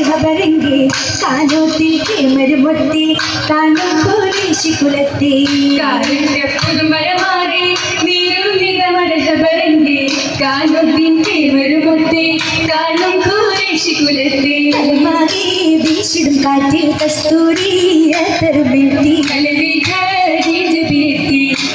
മർഹബരെങ്കി കാനോത്തിൽ കേമരുമൊത്തി കാനം കുരിശി കുലത്തി കാലിന്റെ പുതുമഴമാറി നീരും നിറമർഹബരെങ്കി കാനോത്തിൽ കേമരുമൊത്തി കാനം കുരിശി കുലത്തി അലമാകെ വീശിടും കാറ്റിൽ കസ്തൂരി തരുമെത്തി കലവി ഖദീജ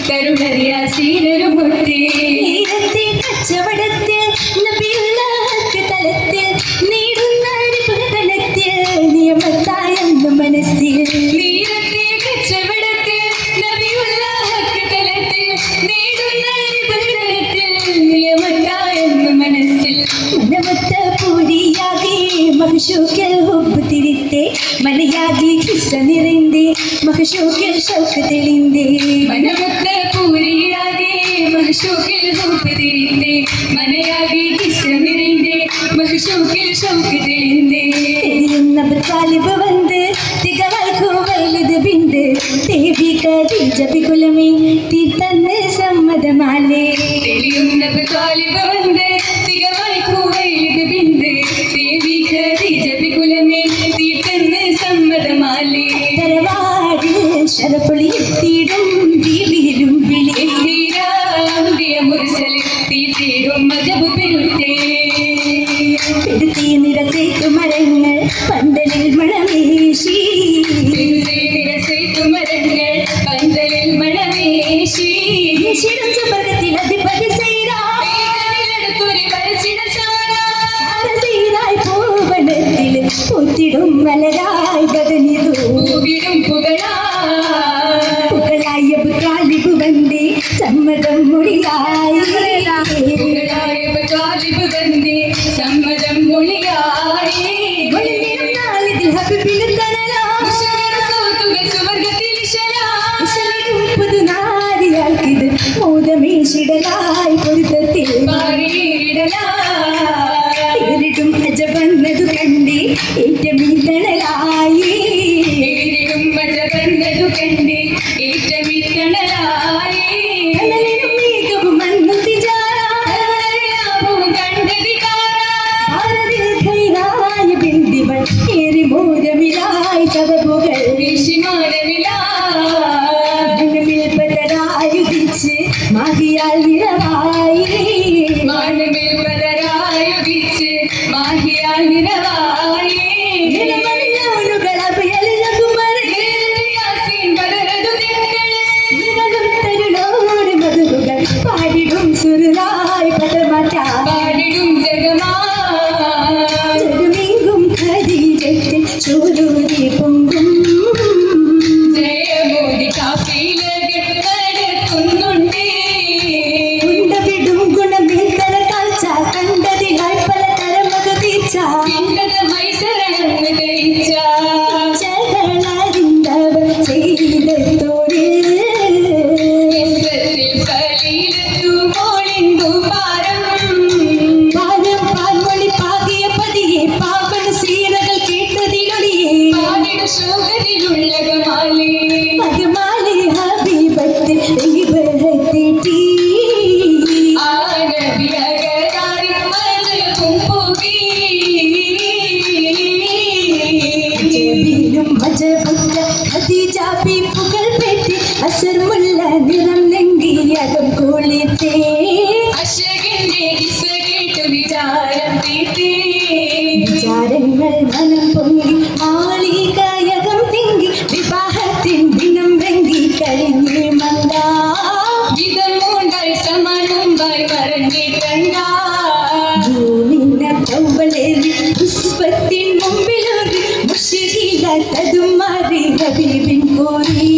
കരുണറിയ സീനരുമൊത്തി നീരത്തെ കച്ചവടത്തിൽ നബിയുള്ളാഹ്ക്ക് തലത്തിൽ നേടുന്ന അനുഭവത്തിൽ നിയമത്തായെന്നു മനസ്സിൽ നീരത്തെ കച്ചവടത്തിൽ നബിയുള്ളാഹ്ക്ക് തലത്തിൽ നേടുന്ന അനുഭവത്തിൽ നിയമത്തായെന്നു മനസ്സിൽ മനമൊത്ത പൂരിയാകെ മഹശൂക്കൽ ഹുബ് തിരിത്തെ മനയാകെ കിസ്സ നിറൈന്തേ മഹശൂക്കൽ ഷൗക്ക് തെളിന്തേ മനമൊത്ത പൂരിയാകെ മഹശൂക്കിൽ ഹുബ് തിരിന്തേ മനയാകെ കിസ്സ നിറൈന്തേ മഹശൂക്കിൽ ഷൗക്ക് തെളിന്തേ തെളിയുന്ന താലിബ് വന്ന് തികവാൽ കോവലത് ബിന്ദ് ദേവി ഖദീജ ബികുലമേ തീർത്തന്ന് സമ്മതമാലേ തെളിയുന്ന താലിബ് വന്ന് തികവായി കൂവയിലിത് ബിന്ദ് ദേവി ഖദീജ ബികുലമേ തീർത്തന്ന് സമ്മതമാലേ തറവാടിൽ ശരപ്പൊളിയെത്തിയിടും ദീപിയിലും വിളി തീരാണ്ടിയ മുർസലിൽ തീരും മജബ് പെരുത്തേ പെടുത്തി നിറത്തേക്കു മരങ്ങൾ പന്തലിൽ മണമേശി മരങ്ങൾ പന്തലിൽ മണമേശി ശിരം സുഭഗത്തിൽ അധിപതി സൈറായി പൂവനത്തിൽ പൂത്തിടും മലരായി ബദനിതു പൂവിടും പുകളായ താലിബ് വന്ദേ സമ്മതം മൊഴിയായി താലിബ് വന്ദേ സമ്മതം മൊഴിയായി നാളിതിൽ ഹബീബിന് തണലാ സുവർഗത്തിൽ പുതുനാരിയാൾക്കിത് മോദമേശിടലായി പൊരുത്തത്തിൽ ഇവരിടും അജ വന്നതു കണ്ടേ ഏറ്റമീ തണലായി കണ്ടേ ഏറ്റമീ തണലായി കടലിനും മേഘവും മണ്ണും ലാഭവും കണ്ടതികാരായ ബിന്ദിവൾ ഏറി മോദമിലായി കഥപുകൾ പതരായുദിച്ച് മാഹിയാൽ നിറവായി മാനമിൽ പതരായുദിച്ച് മാഹിയാൽ നിറവായി നിറമഞ്ഞോനുകൾ അഭയലകുമറി പതരതു തിങ്കളെ തരുണോട് മധുകൾ പാടിടും സുരുളായി പദമാറ്റ പാടിടും ജഗമാ ജഗമെങ്കും ഖദീജത്തിൽ ചൂരൂരി പൊങ്കും ജയമോദി കാഫിലകത്തടുക്കുന്നുണ്ടേ ഉണ്ടവിടും ഗുണമേന്തര കാഴ്ച കണ്ടതിനായി പലതരമതു തീർച്ച പിന്നത മൈസരന്ന് കഴിച്ച ചകളറിന്തവർ ചെയ്തോരിൽ ഫലീലത്തു മോളിന്തു പാരം പാരം പാൽമൊഴി പാകിയ പതിയെ പാവന സീരകൾ കേട്ടതിലൊളിയെ പാടിട ശോകത്തിലുള്ള കമാലേ പകമാലെ ഹബീബത്തിൽ ദൈവത്തെറ്റി ആനബിയകരാരി മലകും പോകി ജബീലും മജബുക്ക ഖദീജ പീപ്പുകൾ പെറ്റി അസർ മുല്ല നിറം നെങ്കിയകം കുളിത്തേ അശകിന്റെ കിസ്സ കേട്ടു വിചാരം തീർത്തേ വിചാരങ്ങൾ മനം പൊങ്ങി ആളികയകം തിങ്ങി വിവാഹത്തിൻ ദിനം വെങ്കി കഴിഞ്ഞു മന്ദാ ഇതം മൂണ്ടായി സമാനുമ്പായി പറഞ്ഞിട്ടുണ്ടാ ജൂനിന കൗവലേറി പുഷ്പത്തിൻ മുമ്പിലൊരു മുഷികിലത്തതും മാറി ഹബീബിൻ കോരി